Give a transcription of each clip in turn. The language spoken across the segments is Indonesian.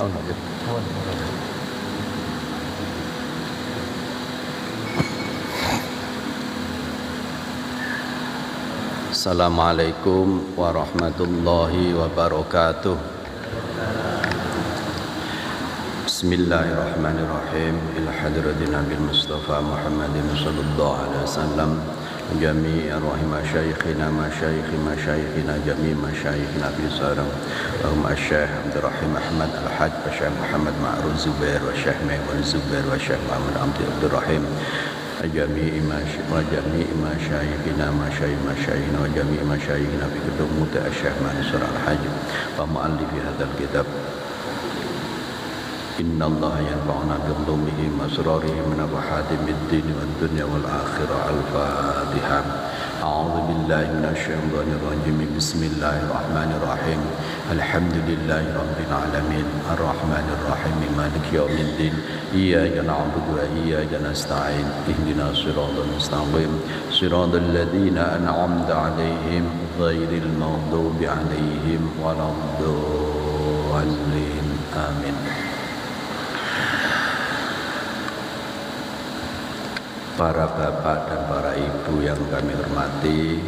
Oh, enggak. Assalamualaikum warahmatullahi wabarakatuh. Bismillahirrahmanirrahim. Ila hadratin Nabi Mustafa Muhammadin sallallahu alaihi wasallam. Jami' arwah masyayikhina jami' masyayikhina bi sarang Syekh Abdurrahim Ahmad Al-Hajj wa Syekh Muhammad Ma'ruf Zubair wa Syekh Maimun Zubair wa Syekh Muhammad Abdurrahim jami' masyayikhina wa jami' masyayikhina bi ketemu Syekh Mansur Al-Hajj wa mu'allifi hadzal kitab. Inna Allah yanfa'una bi'ulumihi masrarihi min abahatimid din wad dunya wal akhirah. Al-Fatihah. A'udzu billahi minasy syaithanir rajim. Bismillahirrahmanirrahim. Alhamdulillahi rabbil alamin. Arrahmanir rahim. Maliki yaumiddin. Iyyaka na'budu wa iyyaka nasta'in. Ihdinas siratal mustaqim. Siratal ladzina an'amta 'alaihim ghairil maghdubi 'alaihim waladdallin. Amin. Para bapak dan para ibu yang kami hormati,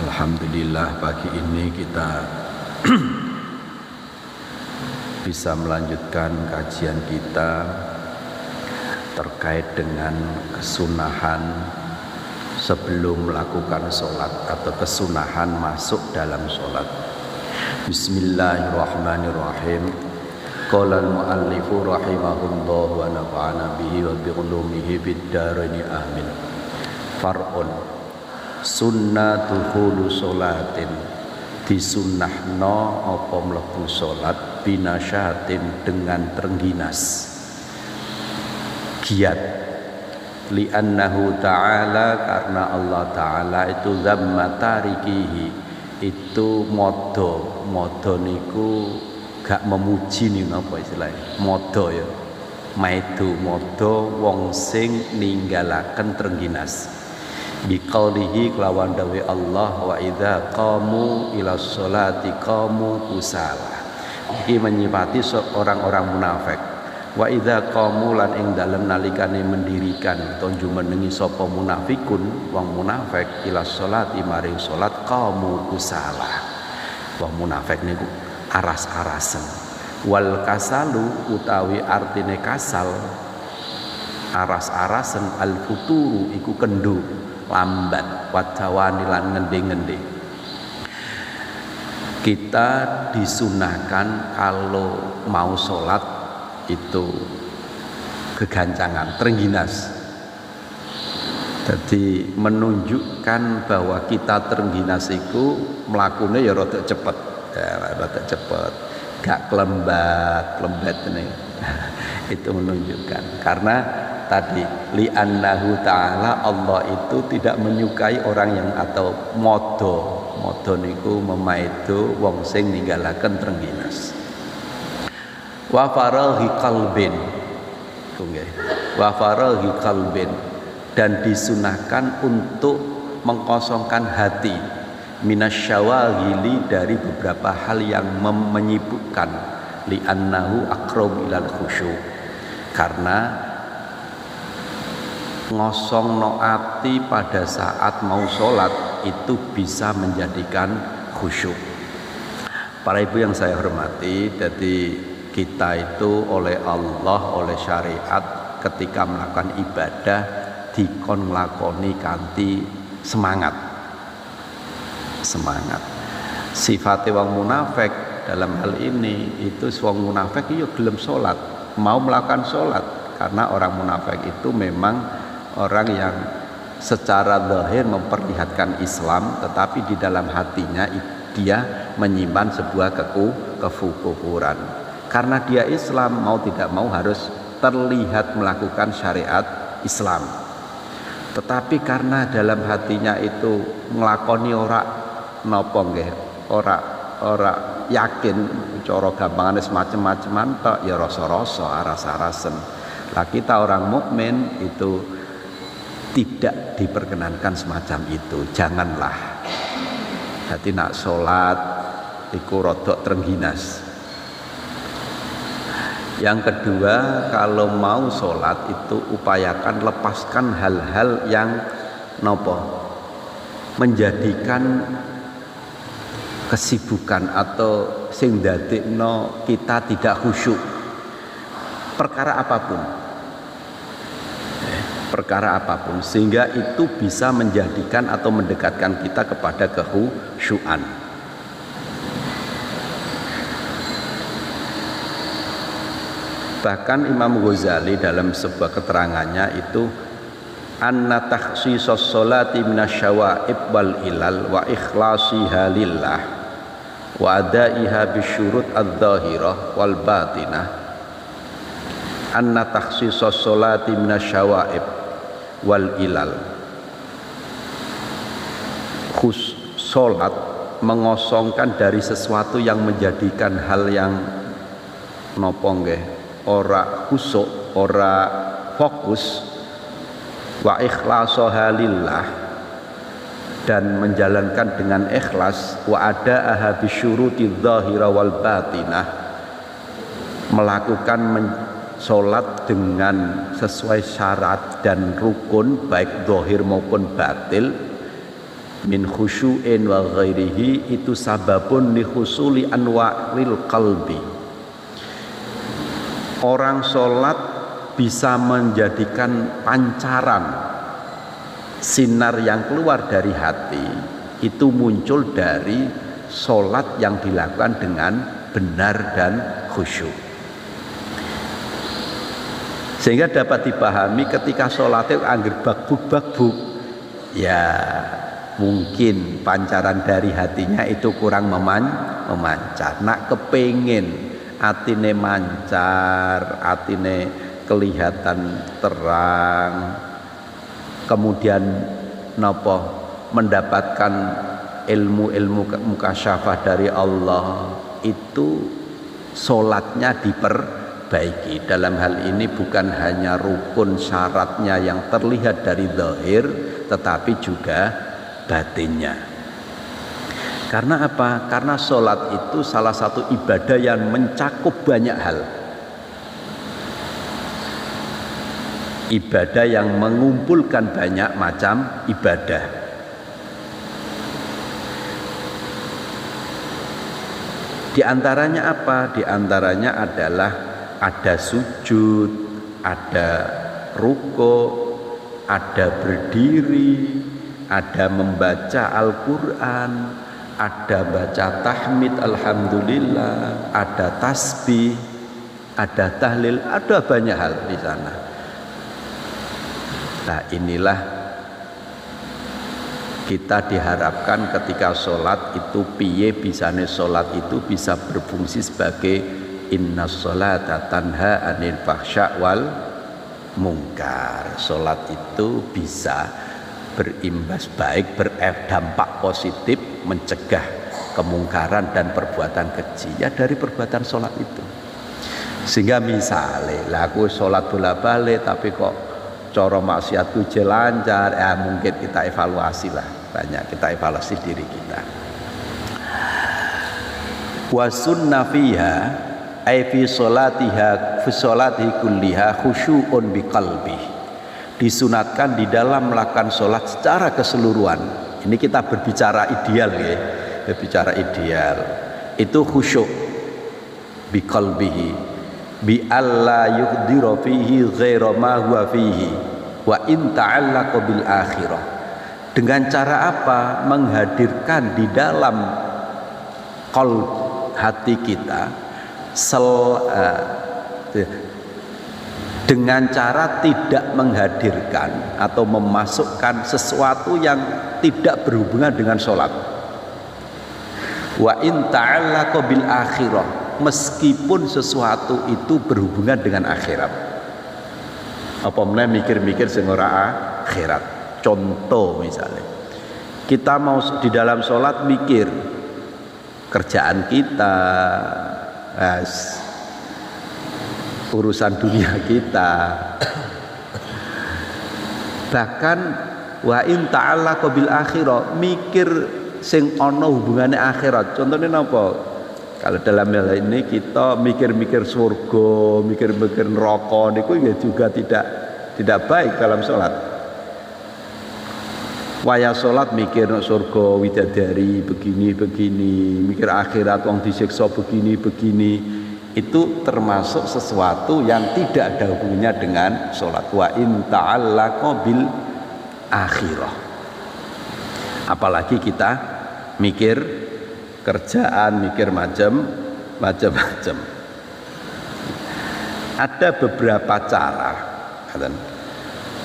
alhamdulillah pagi ini kita bisa melanjutkan kajian kita terkait dengan kesunahan sebelum melakukan sholat atau kesunahan masuk dalam sholat. Bismillahirrahmanirrahim. Qala al-muallifu rahimahullah wa nafa'ana bihi wa bi'ulumihi fid dharain amin. Far'un sunnatu khulu sholatin, disunnahno apa mlebu salat binasyatin dengan terengginas giat, li'annahu ta'ala karena Allah ta'ala itu zamma tarikihi itu modo niku gak memuji nih napa istilahnya modo ya maidu modo wong sing ninggalaken terengginas biqaulihi kelawan dawe Allah wa idza qamu ila sholati qamu kusala. Iki menyifati orang-orang munafik. Wa idza qamu lan ing dalem nalikane mendirikan utawa jumenengi sapa munafikun wong munafik ila sholati maring salat qamu kusala. Wong munafik niku aras-arasen. Wal kasalu utawi artine kasal aras-arasen al futuru iku kendu lambat wadawani lan ngende-ngende. Kita disunahkan kalau mau sholat itu kegancangan, terengginas. Jadi menunjukkan bahwa kita terengginas iku mlakune ya rada cepet. Rada cepet, gak kelembat nih. Itu menunjukkan karena tadi li'annahu ta'ala Allah itu tidak menyukai orang yang atau modo niku memaido wong sing ninggalaken terengginas. Wa faraghi qalbin wa faraghi qalbin dan disunahkan untuk mengkosongkan hati minasyawagili dari beberapa hal yang menyibukkan li'annahu aqrab ilal khusyuk karena ngosongno ati pada saat mau sholat itu bisa menjadikan khusyuk. Para ibu yang saya hormati, jadi kita itu oleh Allah, oleh syariat ketika melakukan ibadah dikon nglakoni kanthi semangat. Sifatnya wong munafik dalam hal ini itu wong munafik itu gelem sholat, mau melakukan sholat karena orang munafik itu memang orang yang secara zahir memperlihatkan Islam tetapi di dalam hatinya dia menyimpan sebuah kekufuran. Karena dia Islam mau tidak mau harus terlihat melakukan syariat Islam. Tetapi karena dalam hatinya itu nglakoni napa nggih ora yakin cara gampangane semacam-macaman tok ya rasa-rasa aras-arasen. Lah kita orang mukmin itu tidak diperkenankan semacam itu. Janganlah. Jadi nak salat iku rodok terengginas. Yang kedua, kalau mau sholat itu upayakan lepaskan hal-hal yang nopo menjadikan kesibukan atau sing dadekno kita tidak khusyuk. Perkara apapun sehingga itu bisa menjadikan atau mendekatkan kita kepada kekhusyuan. Bahkan Imam Ghazali dalam sebuah keterangannya itu anna takhsisus sholati minasyawaib wal ilal wa ikhlasiha lillah wa adaiha bisyurut adz-dzahirah wal batinah. Anna takhsisus sholati minasyawaib wal ilal, sholat mengosongkan dari sesuatu yang menjadikan hal yang nopo nggih ora khusuk, ora fokus, wa ikhlasaha lillah, dan menjalankan dengan ikhlas, wa adaaha bisyuruti dzahira wal batinah, melakukan sholat dengan sesuai syarat dan rukun baik zahir maupun batil, min khusyu'in wa ghairihi, itu sababun li husuli anwa'il qalbi. Orang sholat bisa menjadikan pancaran sinar yang keluar dari hati itu muncul dari sholat yang dilakukan dengan benar dan khusyuk, sehingga dapat dipahami ketika sholatnya angger bagbuk-bagbuk, ya mungkin pancaran dari hatinya itu kurang memancar. Nak kepengin atine mancar, atine kelihatan terang, kemudian napa mendapatkan ilmu-ilmu mukasyafah dari Allah, itu sholatnya diperbaiki. Dalam hal ini bukan hanya rukun syaratnya yang terlihat dari zahir, tetapi juga batinnya. Karena apa? Karena sholat itu salah satu ibadah yang mencakup banyak hal. Ibadah yang mengumpulkan banyak macam ibadah. Di antaranya apa? Di antaranya adalah ada sujud, ada ruko, ada berdiri, ada membaca Al-Quran, ada baca tahmid alhamdulillah, ada tasbih, ada tahlil, ada banyak hal di sana. Nah, inilah kita diharapkan ketika sholat itu piye bisane sholat itu bisa berfungsi sebagai innas sholata tanha anil fahsya wal mungkar. Sholat itu bisa berimbas baik, berdampak positif, mencegah kemungkaran dan perbuatan keji ya dari perbuatan sholat itu. Sehingga misalnya lah aku sholat bola-balik tapi kok cara maksiatku lancar, ya mungkin kita evaluasi lah, banyak kita evaluasi diri kita. Wa sunna fiha ay fi sholatiha fi sholatihi kulliha khusyu'un biqalbi. Disunatkan di dalam melakukan sholat secara keseluruhan. Ini kita berbicara ideal ya, berbicara ideal. Itu khusyuk biqalbihi bi alla yuqdira fihi ghaira ma huwa fihi wa in ta'allaqa bil akhirah. Dengan cara apa? Menghadirkan di dalam qalb hati kita dengan cara tidak menghadirkan atau memasukkan sesuatu yang tidak berhubungan dengan sholat. Wa in ta'allaqa bil akhirah, meskipun sesuatu itu berhubungan dengan akhirat. Apa meneh mikir-mikir sing ora akhirat. Contoh misalnya, kita mau di dalam sholat mikir kerjaan kita, urusan dunia kita, bahkan wa in ta'allaqa bil akhirah, mikir sing ana hubungane akhirat. Contohnya napa? Kalau dalam hal ini kita mikir-mikir surga, mikir-mikir neraka niku ya juga tidak baik dalam sholat. Waya sholat mikir surga widadari begini, mikir akhirat wong disiksa begini, itu termasuk sesuatu yang tidak ada hubungannya dengan sholat. Wa in ta'allaqa bil akhirah. Apalagi kita mikir kerjaan, mikir macam-macam. Ada beberapa cara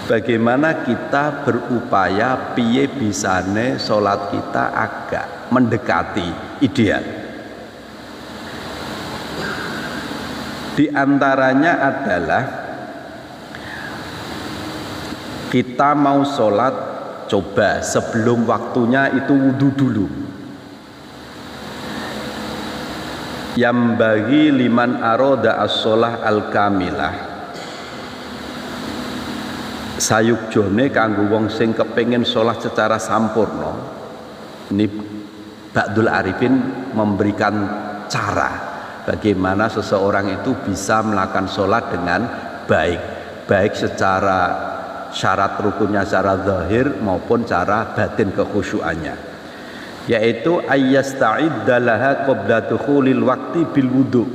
bagaimana kita berupaya piye bisane sholat kita agak mendekati ideal. Di antaranya adalah kita mau sholat, coba sebelum waktunya itu wudu dulu. Yang bagi liman aroda as-sholah al-kamilah, sayukjone kanggo wong sing kepengin sholat secara sampurna. Ini Ba'dul Arifin memberikan cara bagaimana seseorang itu bisa melakukan sholat dengan baik secara syarat rukunnya secara zahir maupun cara batin kekhusyuannya, yaitu ayyasta'idda laha qabla dukhulil waqti bil wudu.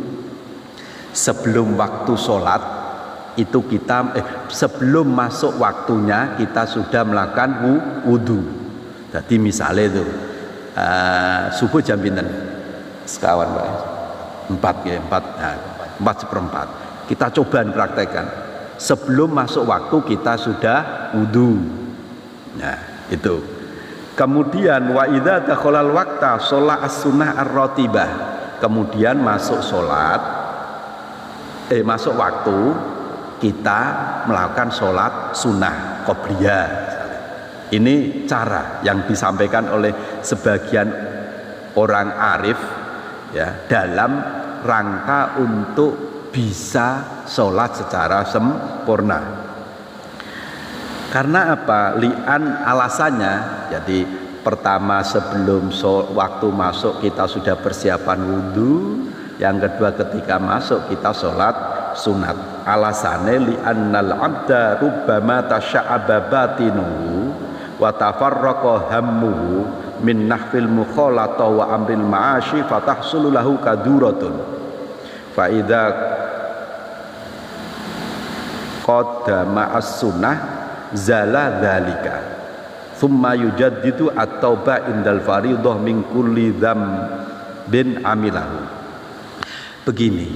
Sebelum waktu sholat itu kita sebelum masuk waktunya kita sudah melakukan wudu. Jadi misalnya itu subuh jam pinten sekawan Pak, 4 kita coba praktekkan sebelum masuk waktu kita sudah wudu. Nah itu. Kemudian wa idza dakhalal waqta sholat as-sunnah ar-ratibah. Kemudian masuk waktu kita melakukan sholat sunnah qobliyah. Ini cara yang disampaikan oleh sebagian orang arif ya, dalam rangka untuk bisa sholat secara sempurna. Karena apa? Li'an alasannya. Jadi pertama sebelum waktu masuk kita sudah persiapan wudhu. Yang kedua ketika masuk kita sholat sunat. Alasannya li'annal abda rubbama tasya'aba batinuhu wa tafarraqa hammuhu min nahfil mukhalata wa amril ma'ashi fatahsulu lahu kaduratun. Fa idza qaddama as-sunnah zala dzalika thumma yujaddidu at-taubah indal fariidhah min kulli dzambin amilahu. Begini,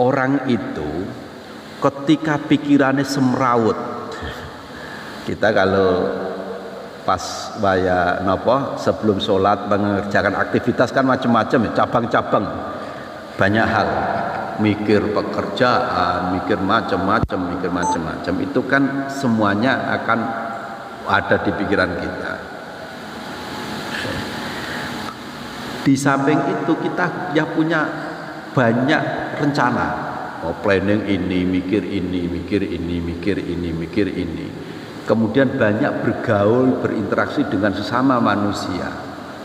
orang itu ketika pikirannya semrawut, kita kalau pas sebelum sholat mengerjakan aktivitas kan macam-macam ya, cabang-cabang, banyak hal, mikir pekerjaan, mikir macam-macam, itu kan semuanya akan ada di pikiran kita. Di samping itu kita ya punya banyak rencana, planning ini, mikir ini. Kemudian banyak bergaul, berinteraksi dengan sesama manusia,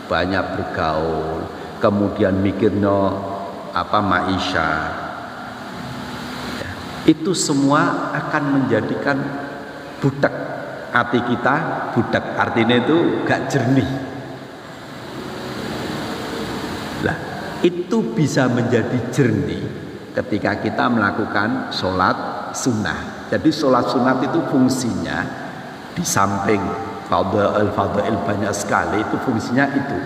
banyak bergaul, kemudian mikirnya maisha ya, itu semua akan menjadikan budak hati kita, budak artinya itu gak jernih. Lah itu bisa menjadi jernih ketika kita melakukan sholat sunnah. Jadi sholat sunnah itu fungsinya di samping fadha'il banyak sekali, itu fungsinya itu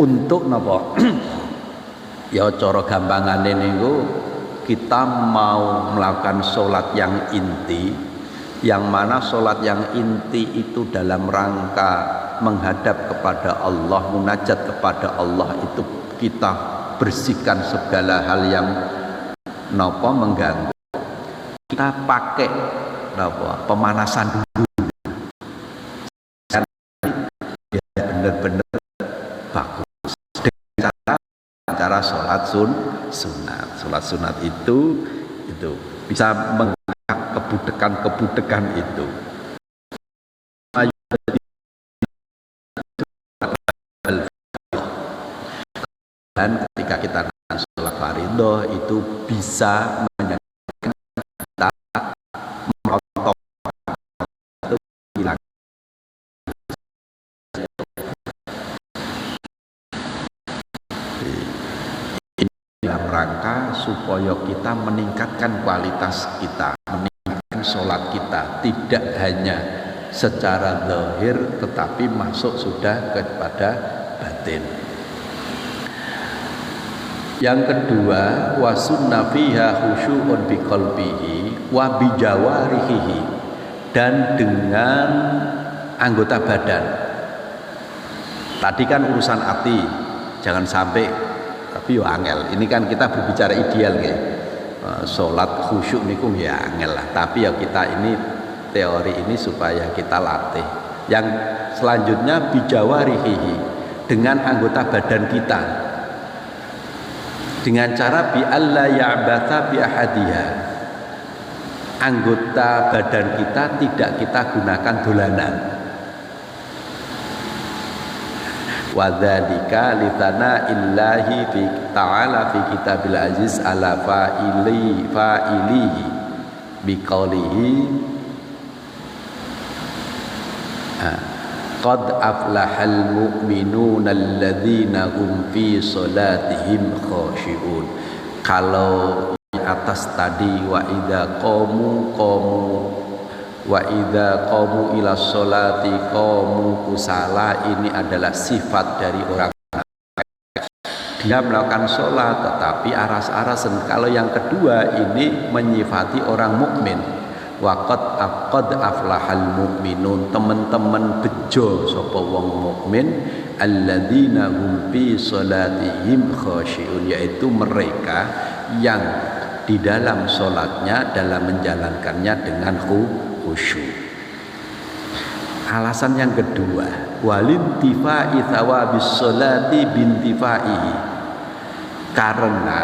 untuk ya cara gampangane niku kita mau melakukan sholat yang inti, yang mana sholat yang inti itu dalam rangka menghadap kepada Allah, munajat kepada Allah, itu kita bersihkan segala hal yang mengganggu. Kita pakai pemanasan dulu, ya benar-benar bagus dengan cara sholat sunat. Sholat sunat itu bisa mengangkat kebudekan itu. ketika kita sholat fardhu itu bisa menjadikan kita merontok atau hilang. Ini dalam rangka supaya kita meningkatkan kualitas kita, meningkatkan sholat kita, tidak hanya secara zahir tetapi masuk sudah kepada batin. Yang kedua, wa sunna fiha khusyu'un bi qalbihi wa bi jawarihi, dan dengan anggota badan. Tadi kan urusan hati, jangan sampai, tapi yo angel. Ini kan kita berbicara ideal ya. Salat khusyuk niku ya angel lah, tapi ya kita ini teori ini supaya kita latih. Yang selanjutnya bi jawarihi, dengan anggota badan kita, dengan cara bi alla ya'batha bi ahadiha, anggota badan kita tidak kita gunakan dolanan. Wa dzalika litana illahi fi ta'ala fi kitabil aziz ala fa'ilihi bi qawlihi qad aflahal mu'minuna alladzina hum fi salatihim khashi'un. Kalau di atas tadi wa idza qamu wa idza qamu ila sholati qamu kusala, ini adalah sifat dari orang dia melakukan sholat tetapi aras-arasan. Kalau yang kedua ini menyifati orang mukmin. Qad aflahal mu'minun, teman-teman bejo sapa wong mukmin, alladzina hum fi sholatihim khashi'un, yaitu mereka yang di dalam sholatnya, dalam menjalankannya dengan khusyuk. Alasan yang kedua, walintifa'i thawabis sholati bintifaihi, karena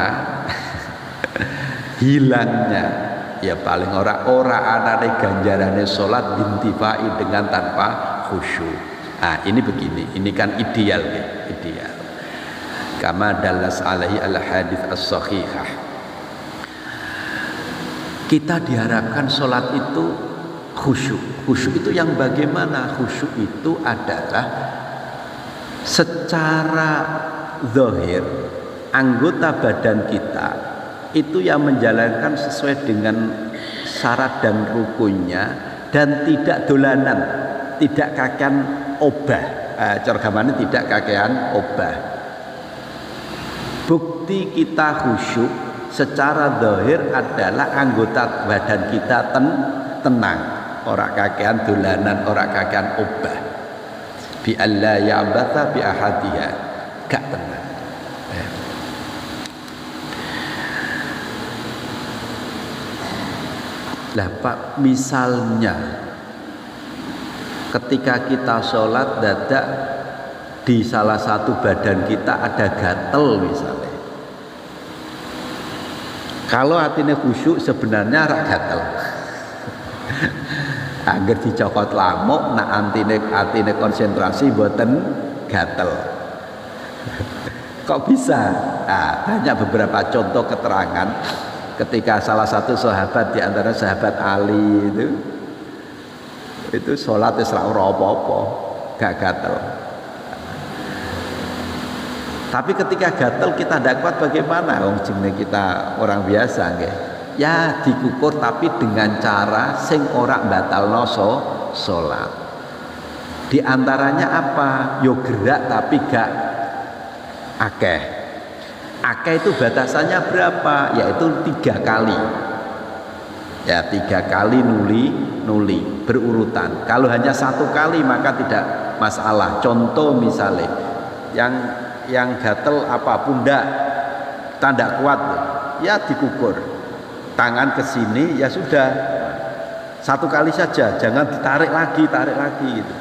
hilangnya, ya paling ora anane ganjarane salat bintifai, dengan tanpa khusyuk. Nah, ini begini, ini kan ideal ya, ideal. Kama dallas alaihi al hadits as-sahihah. Kita diharapkan salat itu khusyuk. Khusyuk itu yang bagaimana? Khusyuk itu adalah secara zahir anggota badan kita itu yang menjalankan sesuai dengan syarat dan rukunnya, dan tidak dolanan, tidak kakean obah. Corgamane tidak kakean obah. Bukti kita khusyuk secara zahir adalah anggota badan kita tenang, ora kakean dolanan, ora kakean obah. Bi alla ya'batha bi ahadiha, gak tenang. Lah Pak, misalnya ketika kita sholat dadak di salah satu badan kita ada gatel misalnya, kalau hatinya khusyuk sebenarnya rak gatel. Agar dicokot lamuk, nak atine konsentrasi boten gatel. Kok bisa? Nah, banyak beberapa contoh keterangan. Ketika salah satu sahabat di antara sahabat Ali itu sholat ora apa-apa, gak gatel. Tapi ketika gatel kita tidak kuat bagaimana? Wong jenenge kita orang biasa nggih. Ya dikukur tapi dengan cara sing ora batalno sholat. Di antaranya apa? Yo gerak tapi gak akeh. Akeh itu batasannya berapa? Yaitu 3 kali. Ya 3 kali nuli berurutan. Kalau hanya 1 kali maka tidak masalah. Contoh misalnya yang gatel apa pundak, tanda kuat, ya dikukur. Tangan ke sini ya sudah 1 kali saja, jangan ditarik lagi gitu.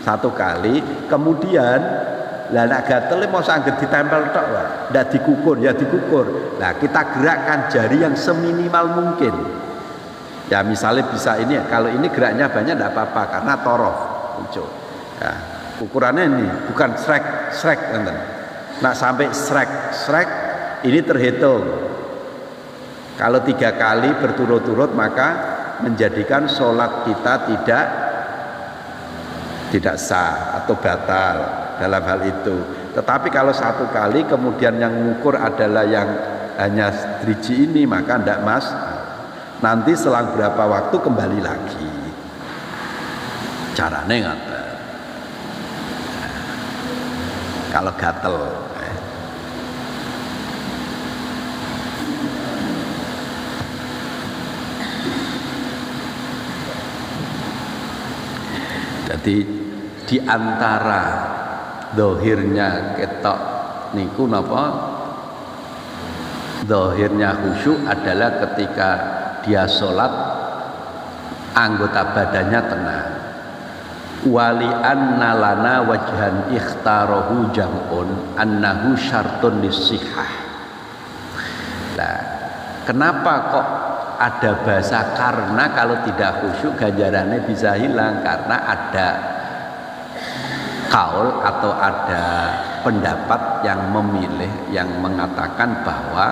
1 kali, kemudian lah nak gatel mau sangat ditempel tok lah, ndak dikukur ya dikukur. Nah kita gerakkan jari yang seminimal mungkin. Ya misalnya bisa ini, kalau ini geraknya banyak ndak apa-apa karena torof muncul. Ya, ukurannya ini bukan srek enten. Nak sampai srek ini terhitung. Kalau 3 kali berturut-turut maka menjadikan sholat kita tidak sah atau batal dalam hal itu. Tetapi kalau 1 kali kemudian yang mengukur adalah yang hanya driji ini, maka tidak mas. Nanti selang berapa waktu kembali lagi. Caranya ngapa? Kalau gatel. Jadi di antara dohirnya ketok niku napa? Dohirnya khusyuk adalah ketika dia sholat anggota badannya tenang. Wali anna lana wajhan ikhtarahu jam'un annahu syartun lisihah. Nah, kenapa kok ada bahasa karena kalau tidak khusyuk ganjarannya bisa hilang? Karena ada kaul atau ada pendapat yang memilih, yang mengatakan bahwa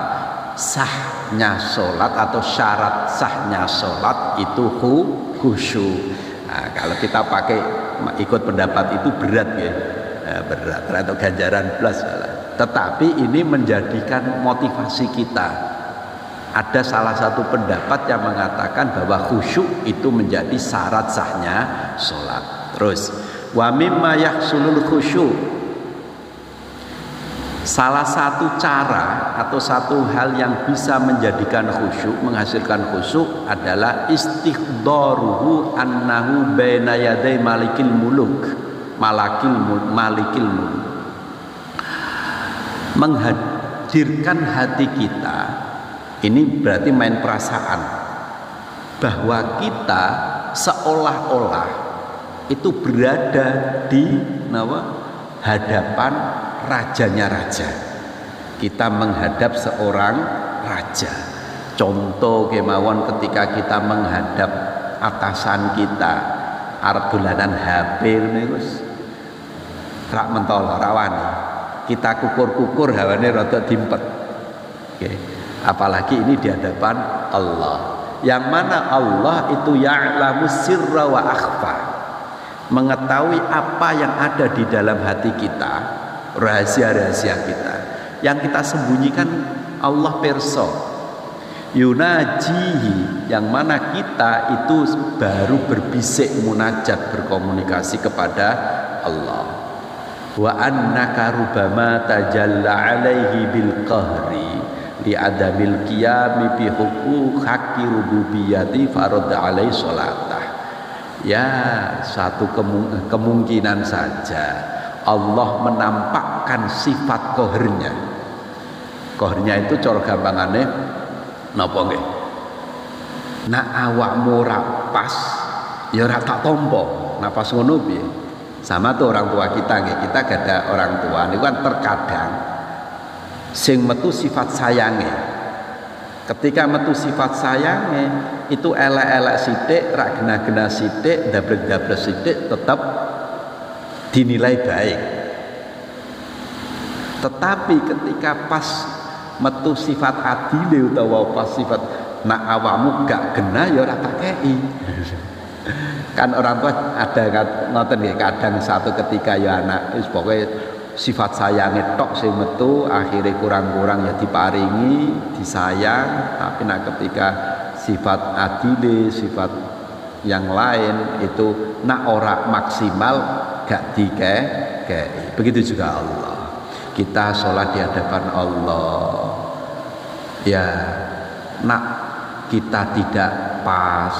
sahnya sholat atau syarat sahnya sholat itu khusyuk. Nah, kalau kita pakai ikut pendapat itu berat ya, berat atau ganjaran plus. Tetapi ini menjadikan motivasi kita. Ada salah satu pendapat yang mengatakan bahwa khusyuk itu menjadi syarat sahnya sholat. Terus wa mimma yahsulul khusyuk, salah satu cara atau satu hal yang bisa menjadikan khusyuk, menghasilkan khusyuk adalah istighdaruhu annahu baina yaday malikil muluk, malikil muluk. Menghadirkan hati kita, ini berarti main perasaan, bahwa kita seolah-olah itu berada di hadapan rajanya raja. Kita menghadap seorang raja. Contoh kemawon ketika kita menghadap atasan kita, arep dolanan HP niku rak mentol rawani. Kita kukur-kukur hawane rada dimpet. Oke. Apalagi ini di hadapan Allah. Yang mana Allah itu ya'lamu sirra wa akhfa, mengetahui apa yang ada di dalam hati kita, rahasia-rahasia kita yang kita sembunyikan. Allah perso. Yunajihi, yang mana kita itu baru berbisik munajat, berkomunikasi kepada Allah. Wa annaka rubama tajalla alaihi bil qahri li adamil qiyami bi huquq haqqi rububiyyati farad alaihi salatah. Ya, satu kemungkinan saja Allah menampakkan sifat qahrnya. Qahrnya itu cara gampangane napa nggih? Nak awakmu ora pas ya ora tak tampa. Napas ngono piye? Sama tuh orang tua kita nggih. Kita gak ada orang tua niku kan terkadang sing metu sifat sayange. Ketika metu sifat sayange itu elek-elek sithik, rak gena-gena sithik, dablek-dablek sithik tetap dinilai baik. Tetapi ketika pas metu sifat adile utawa pas sifat nak awakmu gak gena ya ora tak kei. Kan orang tua ada ngoten nggih, kadang satu ketika ya anak wis pokoke sifat sayange tok sing metu, akhirnya kurang-kurang ya diparingi, disayang. Tapi nak ketika sifat adile, sifat yang lain itu nak ora maksimal gak dikei. Begitu juga Allah. Kita sholat di hadapan Allah, ya nak kita tidak pas,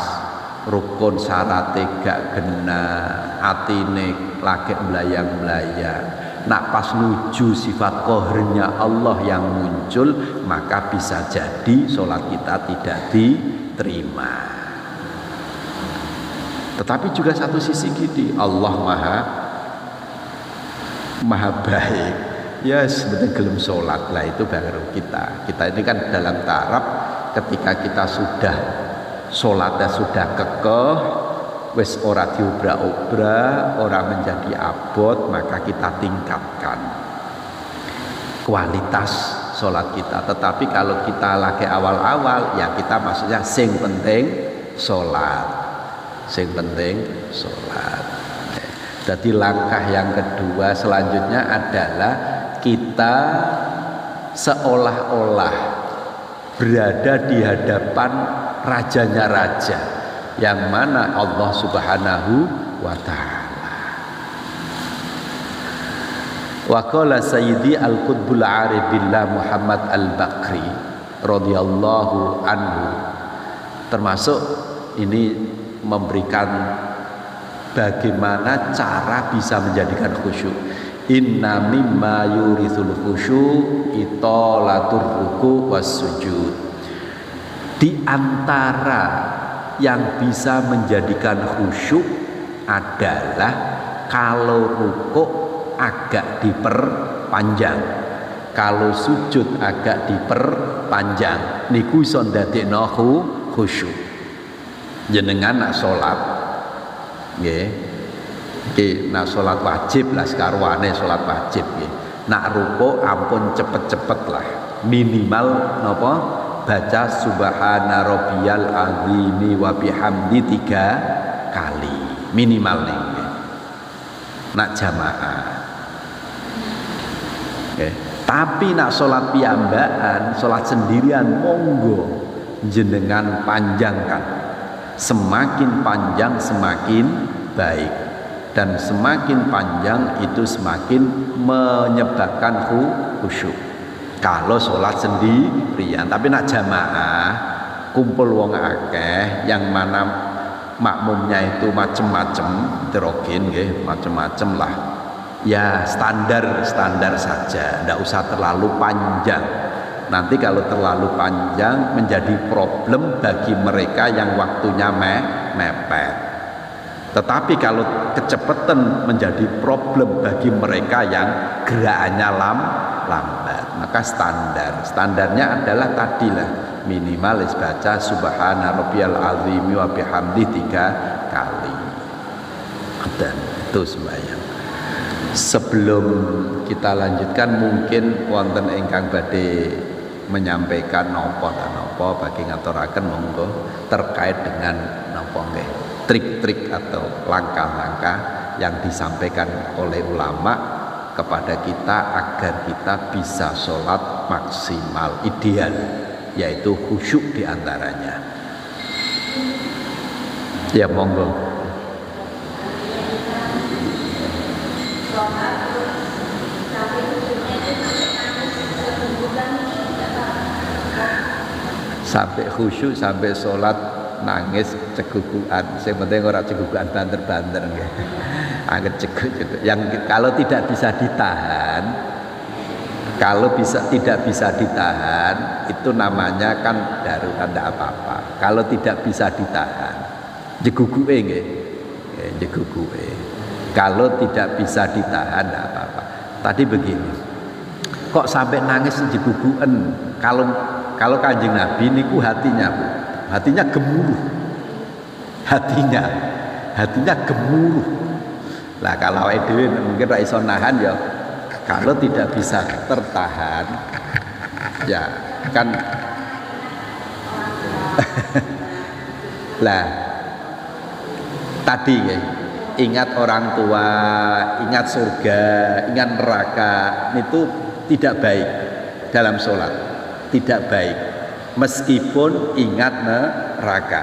rukun syaratnya gak gena, atine lagi melayang-melayang, nak pas nuju sifat qahrnya Allah yang muncul, maka bisa jadi sholat kita tidak diterima. Tetapi juga satu sisi gini, Allah maha baik. Ya sebetulnya gelem sholat lah itu baru kita ini kan dalam taraf ketika kita sudah sholatnya sudah kekeh, wis ora diobra-obra, ora menjadi abot, maka kita tingkatkan. kualitas sholat kita. Tetapi kalau kita lagi awal-awal, ya kita maksudnya sing penting sholat, sing penting sholat. Jadi langkah yang kedua selanjutnya adalah kita seolah-olah berada di hadapan rajanya raja, yang mana Allah Subhanahu wa ta'ala. Wa qala Sayyidi Al-Qutbul Arif Billah Muhammad Al-Bakri radhiyallahu anhu, termasuk ini memberikan bagaimana cara bisa menjadikan khusyuk. Inna mimma yurithul khusyuk itolatur ruku was sujud. Di antara yang bisa menjadikan khusyuk adalah kalau rukuk agak diperpanjang, kalau sujud agak diperpanjang, niku iso ndadekno khusyuk. Jenengan nak salat nggih, iki nak salat wajib lah sekaruane salat wajib nggih. Nak rukuk ampun cepet-cepet lah, minimal napa baca subhana rabbiyal azimi wa bihamdi 3 kali minimal nih. Nak jamaah. Okay. Tapi nak sholat piyambakan, sholat sendirian, monggo jenengan panjangkan. Semakin panjang semakin baik, dan semakin panjang itu semakin menyebabkan khusyuk. Kalau sholat sendirian, tapi nak jamaah, kumpul wong akeh, yang mana makmumnya itu macem-macem, heterogen, macem-macem lah. Ya standar saja, tidak usah terlalu panjang. Nanti kalau terlalu panjang menjadi problem bagi mereka yang waktunya mepet. Tetapi kalau kecepatan menjadi problem bagi mereka yang gerakannya lambat. Maka standarnya adalah tadilah minimal baca subhana rabbiyal azimi wa bihamdi 3 kali. Dan itu sembahyang. Sebelum kita lanjutkan, mungkin wonten ingkang badhe menyampaikan napa bagi ngaturaken monggo terkait dengan napa nggih trik-trik atau langkah-langkah yang disampaikan oleh ulama kepada kita agar kita bisa sholat maksimal ideal, yaitu khusyuk diantaranya. Ya monggo. Sampai khusyuk, sampai sholat nangis cegugukan. Yang penting orang cegugukan banter-banter nggih. Angger ceguh. Yang kalau tidak bisa ditahan, tidak bisa ditahan, itu namanya kan darurat, tidak apa-apa. Kalau tidak bisa ditahan, jeguguke nggih. Jeguguke. Kalau tidak bisa ditahan, tidak apa-apa. Tadi begini, kok sampai nangis jegugukan? Kalau Kanjeng Nabi niku hatinya gemuruh, hatinya gemuruh. Lah kalau awake dhewe mungkin ra iso nahan ya, kalau tidak bisa tertahan ya kan. Lah tadi ya, ingat orang tua, ingat surga, ingat neraka, itu tidak baik dalam sholat, tidak baik. Meskipun ingat neraka,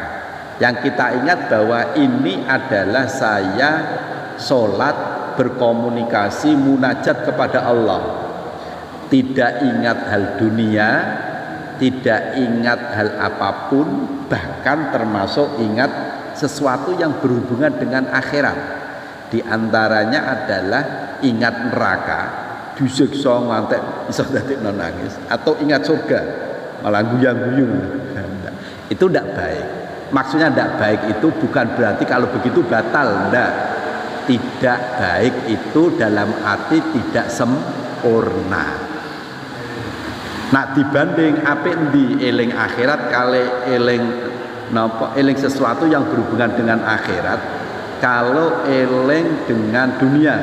yang kita ingat bahwa ini adalah saya sholat berkomunikasi munajat kepada Allah, tidak ingat hal dunia, tidak ingat hal apapun, bahkan termasuk ingat sesuatu yang berhubungan dengan akhirat. Di antaranya adalah ingat neraka, disiksa ngantek iso dadekno nangis, atau ingat surga malah guyang-guyung. Itu tidak baik. Maksudnya tidak baik itu bukan berarti kalau begitu batal, tidak. Tidak baik itu dalam arti tidak sempurna. Nah dibanding apik ndi eling akhirat kali eling sesuatu yang berhubungan dengan akhirat, kalau eling dengan dunia,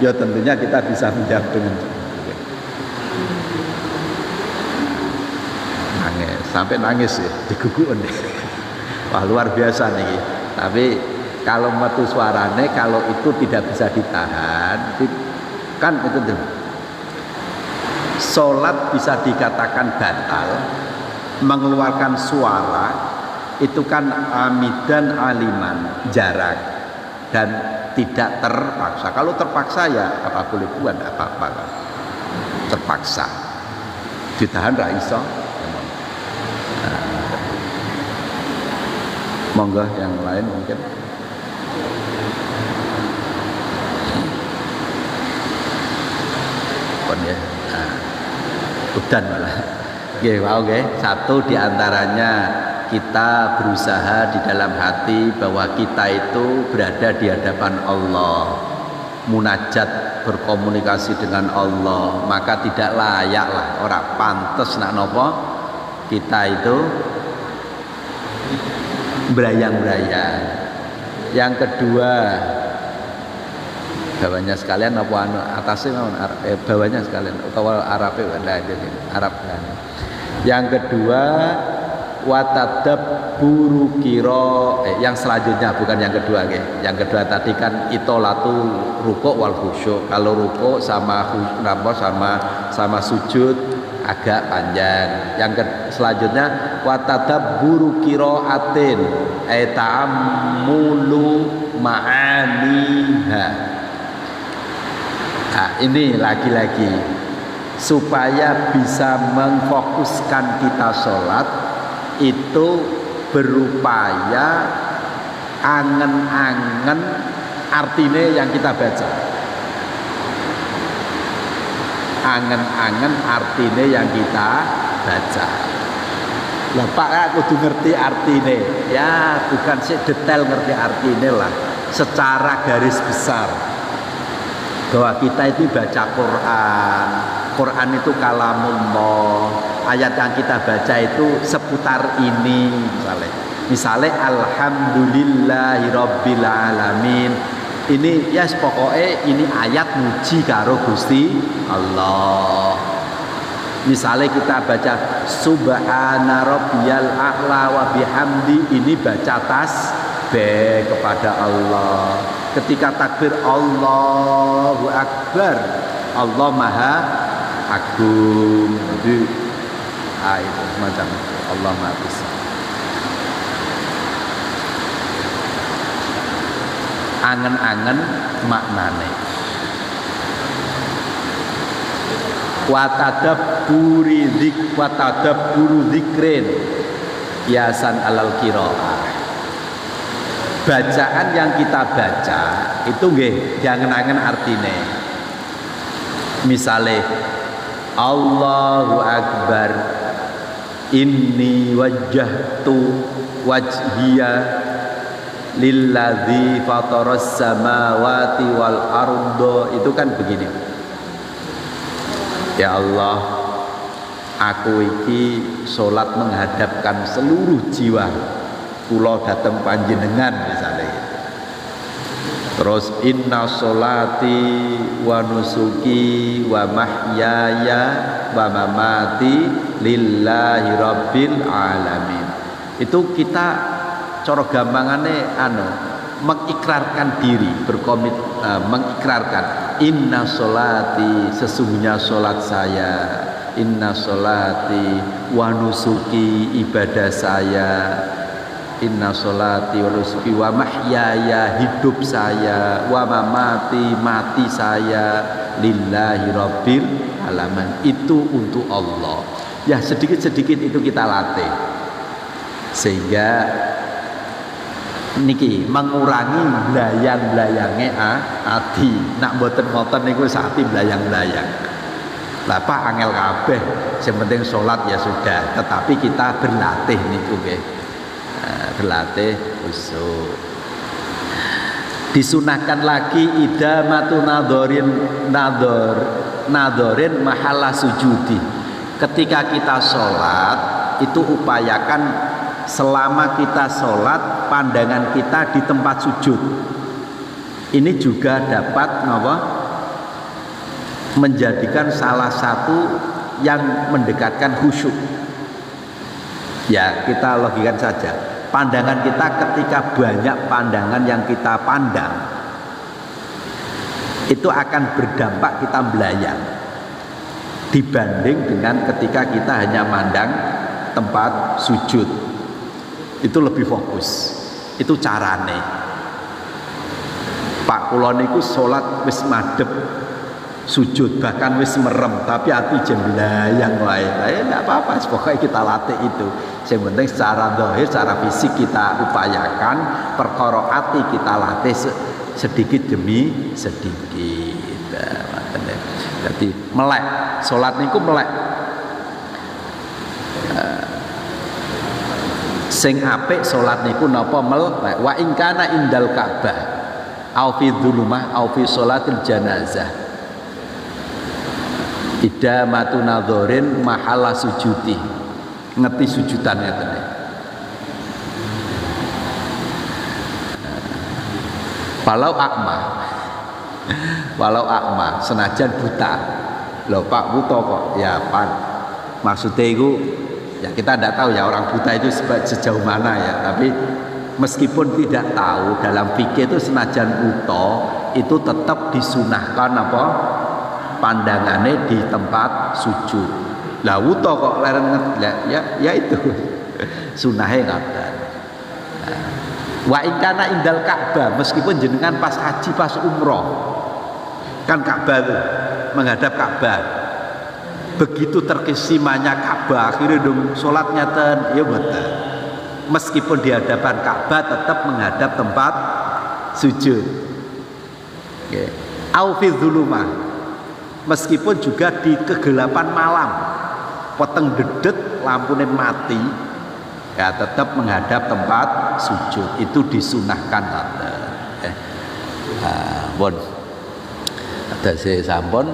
ya tentunya kita bisa menjawab dengan sampai nangis ya, diguguk deh. Wah luar biasa nih. Tapi kalau metu suarane, kalau itu tidak bisa ditahan, kan itu sholat bisa dikatakan batal, mengeluarkan suara itu kan amidan aliman, jarak dan tidak terpaksa. Kalau terpaksa ya apa boleh buat, apa-apa kan. Terpaksa ditahan ra iso. Monggo yang lain mungkin. Pon ya. Udan malah. Nggih, wow nggih. Satu diantaranya kita berusaha di dalam hati bahwa kita itu berada di hadapan Allah, munajat, berkomunikasi dengan Allah, maka tidak layaklah, orang pantes nak nopo kita itu berayang-berayang. Yang kedua, bawahnya sekalian apa atasnya bawahnya sekalian atau Arabnya Arab kan. Yang kedua, watadabburu kiro yang selanjutnya bukan yang kedua nggih. Yang kedua tadi kan itolatul rukuk wal khusyuk. Kalau rukuk sama sama sujud agak panjang. Yang selanjutnya watadabburu qiraatin ta'ammulu ma'aniha. Nah, ini lagi-lagi supaya bisa memfokuskan kita sholat itu berupaya angen-angen artinya yang kita baca, angen-angen artinya yang kita baca. Lah Pak kudu ngerti artinya, ya bukan sih detail ngerti artinya lah, secara garis besar bahwa kita itu baca Quran. Quran itu kalamullah. Ayat yang kita baca itu seputar ini misalnya alhamdulillahirabbil alamin. Ini ya pokoknya ini ayat muji karo Gusti Allah. Misalnya kita baca subhana rabbiyal a'la wa bihamdi, ini baca tasbih kepada Allah. Ketika takbir Allahu akbar, Allah maha agung. Itu semacam Allah maha besar. Angen-angen maknane. Watadabburu dzikrin yasan alal qiraah. Bacaan yang kita baca itu nggih diangen-angen artine. Misale Allahu akbar, inni wajjahtu wajhiya lilladzi fataras samawati wal arda. Itu kan begini, ya Allah, aku iki salat menghadapkan seluruh jiwa kula dhateng panjenengan misalnya. Terus inna sholati wa nusuki wa mahyaya wa mamati lillahi rabbil alamin. Itu kita cara gampangane mengikrarkan diri, mengikrarkan inna sholati, sesungguhnya sholat saya, inna sholati wa nusuki, ibadah saya, inna sholati wa nusuki wa mahyaya, hidup saya, wa mamati, mati saya, lillahi rabbil alamin. Itu untuk Allah. Ya sedikit-sedikit itu kita latih sehingga niki mengurangi blayang-blayange ati. Nak mboten-mboten niku sakti blayang-blayang. Lah Pak angel kabeh, sing penting salat ya sudah, tetapi kita berlatih niku nggih. Berlatih khusyuk. Disunahkan lagi idamatu nadhorin mahalla sujudi. Ketika kita sholat itu upayakan selama kita sholat pandangan kita di tempat sujud. Ini juga dapat menjadikan salah satu yang mendekatkan khusyuk. Ya, kita logikakan saja. Pandangan kita ketika banyak pandangan yang kita pandang, itu akan berdampak kita belayang dibanding dengan ketika kita hanya mandang tempat sujud. Itu lebih fokus. Itu carane. Pak kula niku salat wis madhep sujud bahkan wis merem tapi hati jembelayang wae. Enggak apa-apa, pokoknya kita latih itu. Yang penting secara zahir, secara fisik kita upayakan, perkara hati kita latih sedikit demi sedikit. Jadi melek, salat niku melek. Sing apik salat niku napa melek. Wa in kana indal Ka'bah au fi dzulumah au fi sholatil janazah. Idamatu nadzorin mahala sujudi. Ngerti sujudan ngeten. Walau akma senajan buta. Loh Pak buta kok? Ya Pak. Maksudnya itu ya kita tidak tahu ya orang buta itu sejauh mana ya. Tapi meskipun tidak tahu, dalam fikih itu senajan buta itu tetap disunahkan apa? Pandangannya di tempat sujud. Lah wuto kok leren ya itu sunahe ngoten. Wa ingkana indal Ka'bah, meskipun jenengan pas haji pas umroh kan Ka'bah itu menghadap Ka'bah, begitu terkesimanya Ka'bah akhirnya dong sholat nyata ya betul, meskipun di hadapan Ka'bah tetap menghadap tempat sujud. Au fi dzulumah, meskipun juga di kegelapan malam peteng dedet lampunya mati ya tetap menghadap tempat sujud, itu disunahkan. Bon ada saya sampun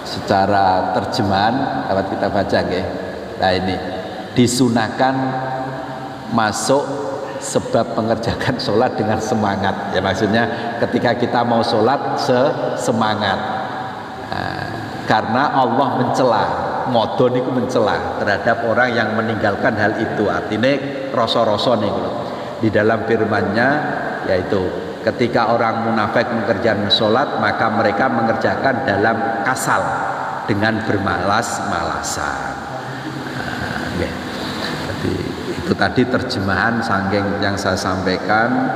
secara terjemahan dapat kita baca nggih. Nah ini disunahkan masuk sebab mengerjakan sholat dengan semangat ya, maksudnya ketika kita mau sholat semangat. Karena Allah mencela, modon itu mencela terhadap orang yang meninggalkan hal itu. Artinya rasa-rasa nih di dalam firman-Nya, yaitu ketika orang munafik mengerjakan sholat maka mereka mengerjakan dalam kasal dengan bermalas-malasan. Jadi itu tadi terjemahan saking yang saya sampaikan.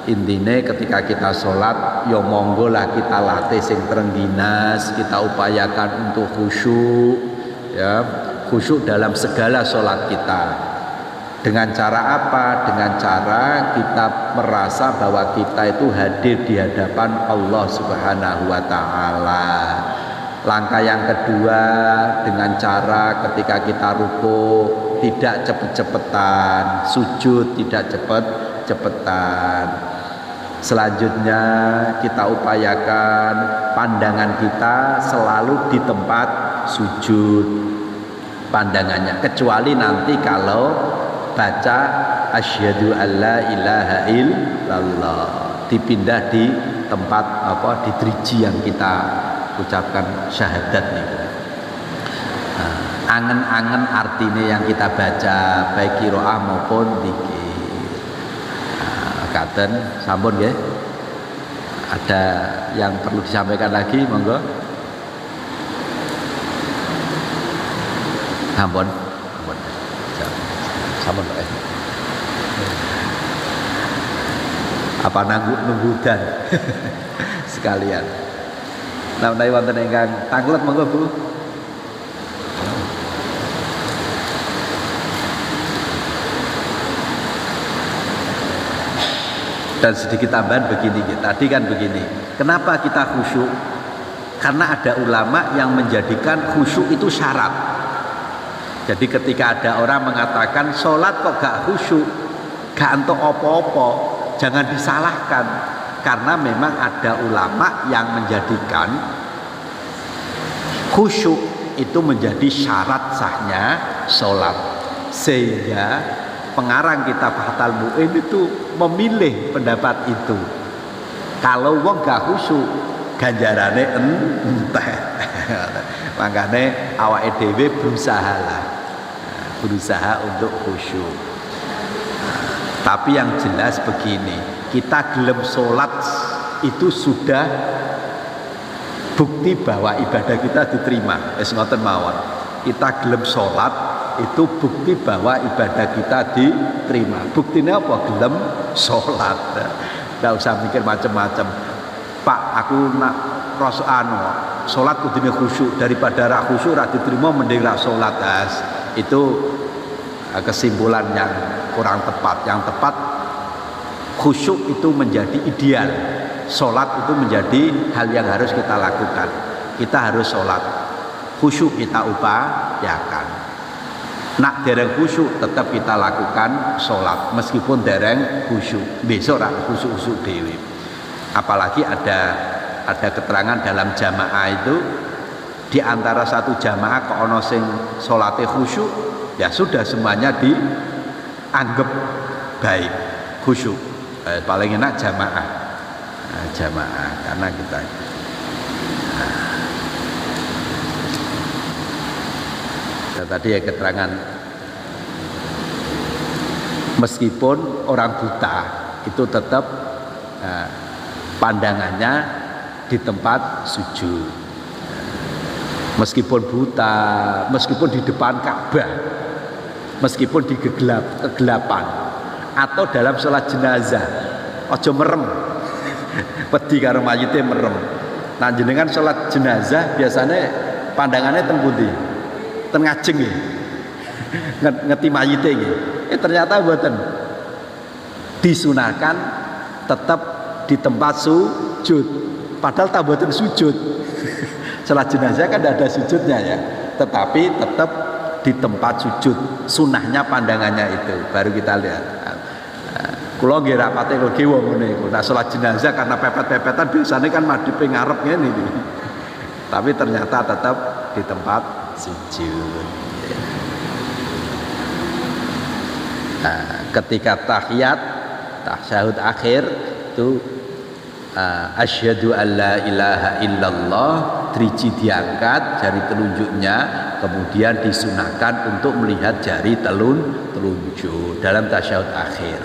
Intinya ketika kita sholat ya monggo lah kita latih sing terengginas, kita upayakan untuk khusyuk ya, khusyuk dalam segala sholat kita. Dengan cara apa? Dengan cara kita merasa bahwa kita itu hadir di hadapan Allah Subhanahu wa Ta'ala. Langkah yang kedua, dengan cara ketika kita ruku tidak cepet-cepetan, sujud tidak cepet-cepetan. Selanjutnya kita upayakan pandangan kita selalu di tempat sujud pandangannya, kecuali nanti kalau baca asyhadu alla ilaha illallah dipindah di tempat apa, di driji yang kita ucapkan syahadat nih. Angen-angen artinya yang kita baca baik qiraah maupun dzikir. Katen sampun nggih. Ada yang perlu disampaikan lagi monggo. Sampun. Sampun Pak. Apa nunggu dan sekalian. Nah, menawi wonten ingkang tanglet monggo Bu. Dan sedikit tambahan begini, tadi kan begini, kenapa kita khusyuk? Karena ada ulama yang menjadikan khusyuk itu syarat. Jadi ketika ada orang mengatakan sholat kok gak khusyuk, gak entuk opo-opo, jangan disalahkan. Karena memang ada ulama yang menjadikan khusyuk itu menjadi syarat sahnya sholat. Sehingga pengarang kitab Fathul Mu'in itu memilih pendapat itu. Kalau wong gak khusyuk ganjarane enteh. Makanya awake dhewe berusaha untuk khusyuk. Tapi yang jelas begini, kita gelem sholat itu sudah bukti bahwa ibadah kita diterima. Ngoten mawon. Kita gelem sholat itu bukti bahwa ibadah kita diterima. Buktinya apa? Gelem sholat. Nggak usah mikir macam-macam. Pak, aku nak sholat kudune khusyuk, daripada ra khusyuk ra diterima mending ra sholat. Itu kesimpulan yang kurang tepat. Yang tepat, khusyuk itu menjadi ideal, sholat itu menjadi hal yang harus kita lakukan. Kita harus sholat, khusyuk kita upayakan. Nak dereng khusyuk tetap kita lakukan sholat meskipun dereng khusyuk. Besok rak khusyuk dewi. Apalagi ada keterangan dalam jamaah itu, di antara satu jamaah kok ono sing salate khusyuk, ya sudah semuanya dianggap baik, khusyuk. Paling enak jamaah. Jamaah karena kita tadi ya keterangan, meskipun orang buta itu tetap pandangannya di tempat sujud, meskipun buta, meskipun di depan Ka'bah, meskipun di kegelapan, atau dalam sholat jenazah. Ojo merem, wedi karo mayite merem. Nah jenengan sholat jenazah biasanya pandangannya teng pundi? Teng ngajeng nggih. Ngeti mayite nggih. Ternyata mboten. Disunahkan tetap di tempat sujud. Padahal tak mboten sujud. Sholat jenazah kan tidak ada sujudnya ya. Tetapi tetap di tempat sujud. Sunahnya pandangannya itu. Baru kita lihat. Kula nggih rapate nggih wong ngene iku. Nah sholat jenazah karena pepet-pepetan biasanya kan madhepe ngarep ngene iki. Tapi ternyata tetap di tempat sujud. Nah, ketika tahiyat, tasyahud akhir itu asyhadu alla ilaha illallah, driji diangkat jari telunjuknya, kemudian disunahkan untuk melihat jari telunjuk dalam tasyahud akhir.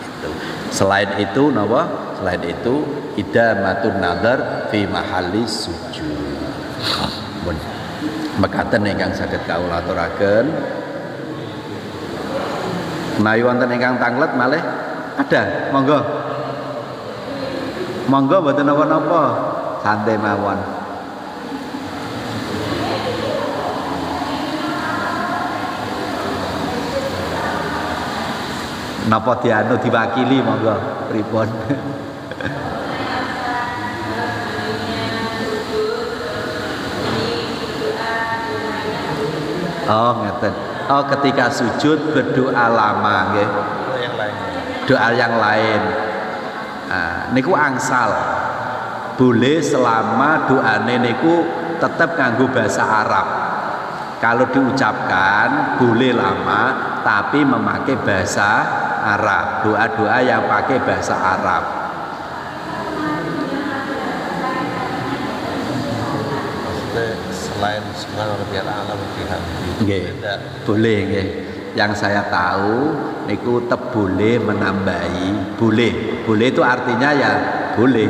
Itu. Selain itu napa? Selain itu idamatun nazar fi mahalli sujud. Mekaten ingkang saged kawula aturaken. Menawi wonten ingkang tanglet malih ada, monggo. Monggo mboten napa-napa, santai mawon. Napa dianu diwakili monggo pripun. Oh ngeten. Oh ketika sujud berdoa lama nggih. Doa yang lain. Nah, niku angsal. Boleh selama doane niku tetap nganggo bahasa Arab. Kalau diucapkan boleh lama tapi memakai bahasa Arab. Doa-doa yang pakai bahasa Arab. Selain subhanallah rabbil a'la wa bihamdihi. Boleh nggih. Yang saya tahu niku boleh menambahi, boleh. Boleh itu artinya ya boleh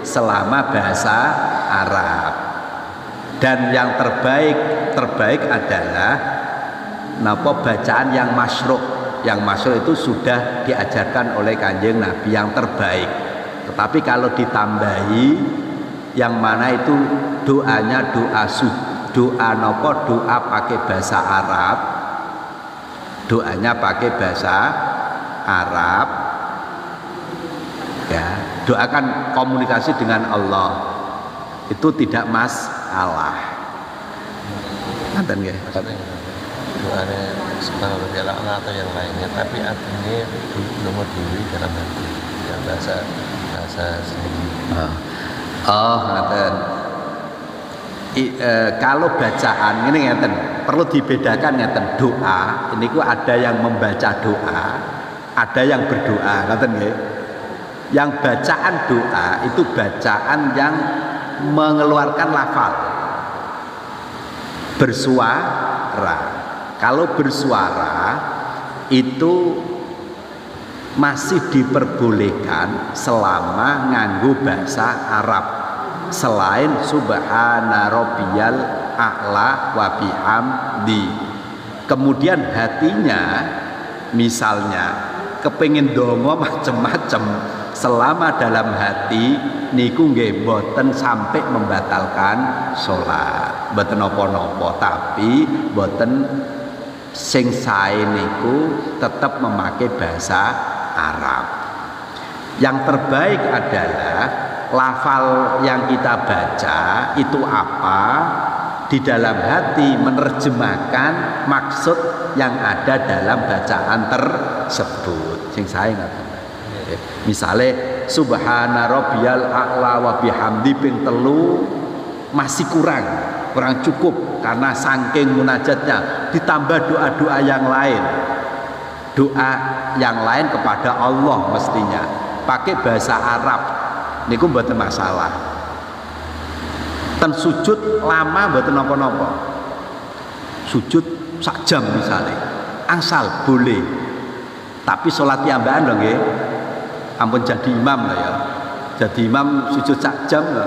selama bahasa Arab. Dan yang terbaik adalah napa bacaan yang masyru'. Yang masyru' itu sudah diajarkan oleh Kanjeng Nabi yang terbaik. Tetapi kalau ditambahi yang mana itu doanya doa pakai bahasa Arab, doanya pakai bahasa Arab ya, doakan komunikasi dengan Allah itu tidak masalah. Nanten nggih doanya subhanallah rabbil a'la atau yang lainnya, tapi artinya nomor diri dalam hati yang bahasa sendiri. Oh nanten. Kalau bacaan ini ngeten perlu dibedakan ngeten, doa ini ku ada yang membaca doa, ada yang berdoa, ngeten nggih. Yang bacaan doa itu bacaan yang mengeluarkan lafal. bersuara. Kalau bersuara itu masih diperbolehkan selama nganggo bahasa Arab selain subhana rabbiyal a'la wa bihamdi. Kemudian hatinya misalnya kepengin dongo macem-macem, selama dalam hati niku nggih boten sampai membatalkan sholat, boten napa-napa, tapi boten sing sae niku tetap memakai bahasa Arab. Yang terbaik adalah lafal yang kita baca itu apa, di dalam hati menerjemahkan maksud yang ada dalam bacaan tersebut. Sing sae ngaten. Misale subhana rabbiyal a'la wa bihamdi ping 3 masih kurang cukup karena saking munajatnya, ditambah doa-doa yang lain. Doa yang lain kepada Allah mestinya pakai bahasa Arab niku mboten masalah. Ten sujud lama mboten napa-napa. Sujud sak jam misalnya, angsal boleh. Tapi sholat piyambakan lho nggih. Ampun jadi imam lah ya. Jadi imam sujud sak jam lho.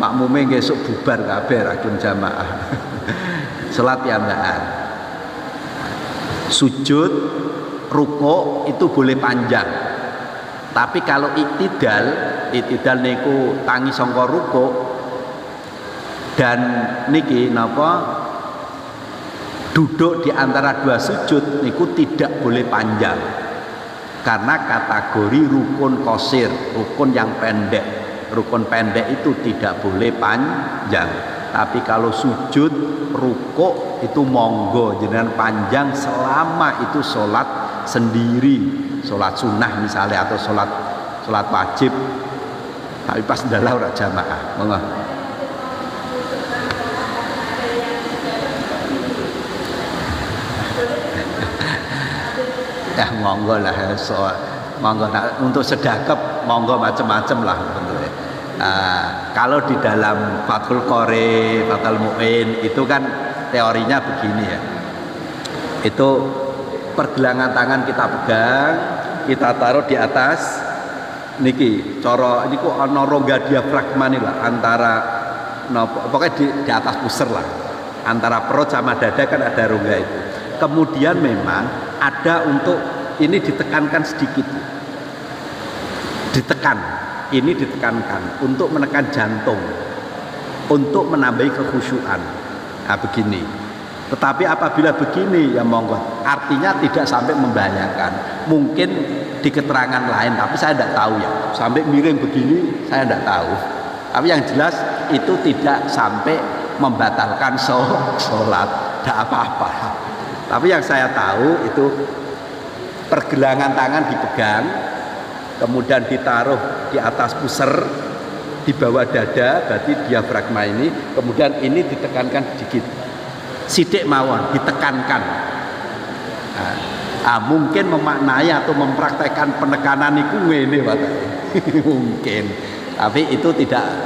Makmume nggih esuk bubar kabeh ra gelem jamaah. Sholat piyambakan. Sujud rukuk itu boleh panjang. Tapi kalau iktidal niku tangi sangka rukuk dan niki napa duduk di antara dua sujud niku tidak boleh panjang karena kategori rukun qasir, rukun yang pendek. Rukun pendek itu tidak boleh panjang. Tapi kalau sujud rukuk itu monggo jenengan panjang selama itu sholat sendiri, sholat sunnah misalnya atau sholat wajib. Tapi pas dalah ora jamaah, monggo. Ya monggo lah, monggo untuk sedekap monggo macam-macam lah bentuknya. Kalau di dalam Fathul Qorib, Fathul Mu'in itu kan teorinya begini ya. Itu pergelangan tangan kita pegang, kita taruh di atas niki cara niku ana rongga diafragma nih lah antara pokoknya di atas pusar lah. Antara perut sama dada kan ada rongga itu. Kemudian memang ada untuk ini ditekankan sedikit, ini ditekankan untuk menekan jantung, untuk menambah kekhusyuan. Nah begini. Tetapi apabila begini ya monggo, artinya tidak sampai membahayakan. Mungkin di keterangan lain, tapi saya tidak tahu ya. Sampai miring begini saya tidak tahu. Tapi yang jelas itu tidak sampai membatalkan sholat, tidak apa-apa. Tapi yang saya tahu itu pergelangan tangan dipegang, kemudian ditaruh di atas pusar, di bawah dada, berarti diafragma ini, kemudian ini ditekankan sedikit, sidik mawon, ditekankan. Mungkin memaknai atau mempraktekkan penekanan itu ngene mungkin, tapi itu tidak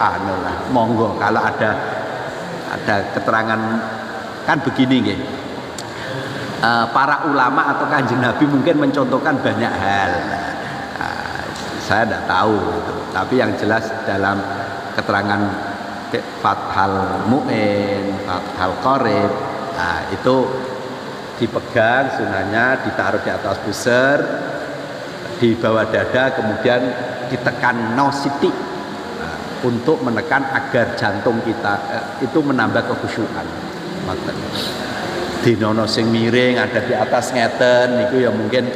lah. Monggo kalau ada keterangan kan begini nggih. Para ulama atau kanjeng Nabi mungkin mencontohkan banyak hal. Saya tidak tahu gitu. Tapi yang jelas dalam keterangan Fathul Mu'in, Fathul Qorib, itu dipegang sunahnya, ditaruh di atas pusar, di bawah dada, kemudian ditekan nositi untuk menekan agar jantung kita itu menambah kekhusyuan. Dinono sing miring ada di atas ngeten niku ya mungkin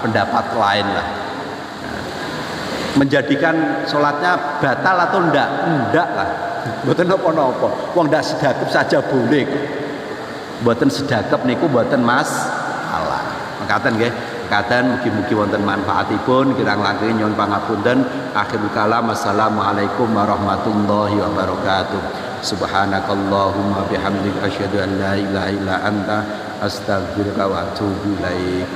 pendapat lain lah. Menjadikan sholatnya batal atau enggak lah. Mboten napa-napa. Wong ndak sedekap saja boleh. Mboten sedekap niku mboten masalah. Mekaten nggih. Mekaten mugi-mugi wonten manfaatipun, kirang langkung nyuwun pangapunten. Akhirul kalam, assalamualaikum warahmatullahi wabarakatuh. Subhanakallahumma bihamdika asyhadu an la ilaha illa anta astaghfiruka wa atubu ilaik.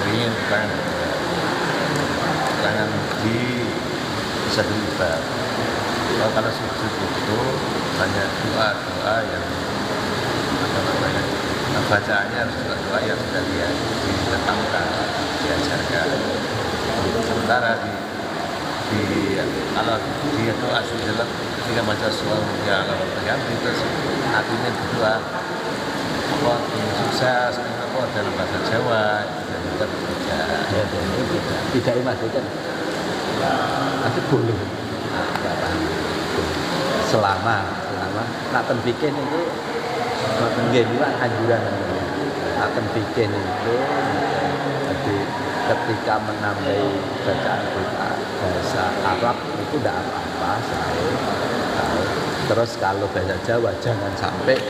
Jadi tangan di ibadah. Kalau sujud itu banyak doa-doa yang apa namanya, bacaannya harus doa yang sudah ditetapkan, diajarkan. Sementara kalau dia doa sujud ketika baca surah ya Allah yang itu artinya berdoa apa sukses apa dalam bahasa Jawa dan kita bekerja tidak dimaksudkan tapi boleh nggak paham selama nak bikin itu mungkin juga anjuran akan bikin itu jadi ketika menambahi bacaan doa bahasa Arab itu tidak apa-apa saya tahu. Terus kalau bahasa Jawa jangan sampai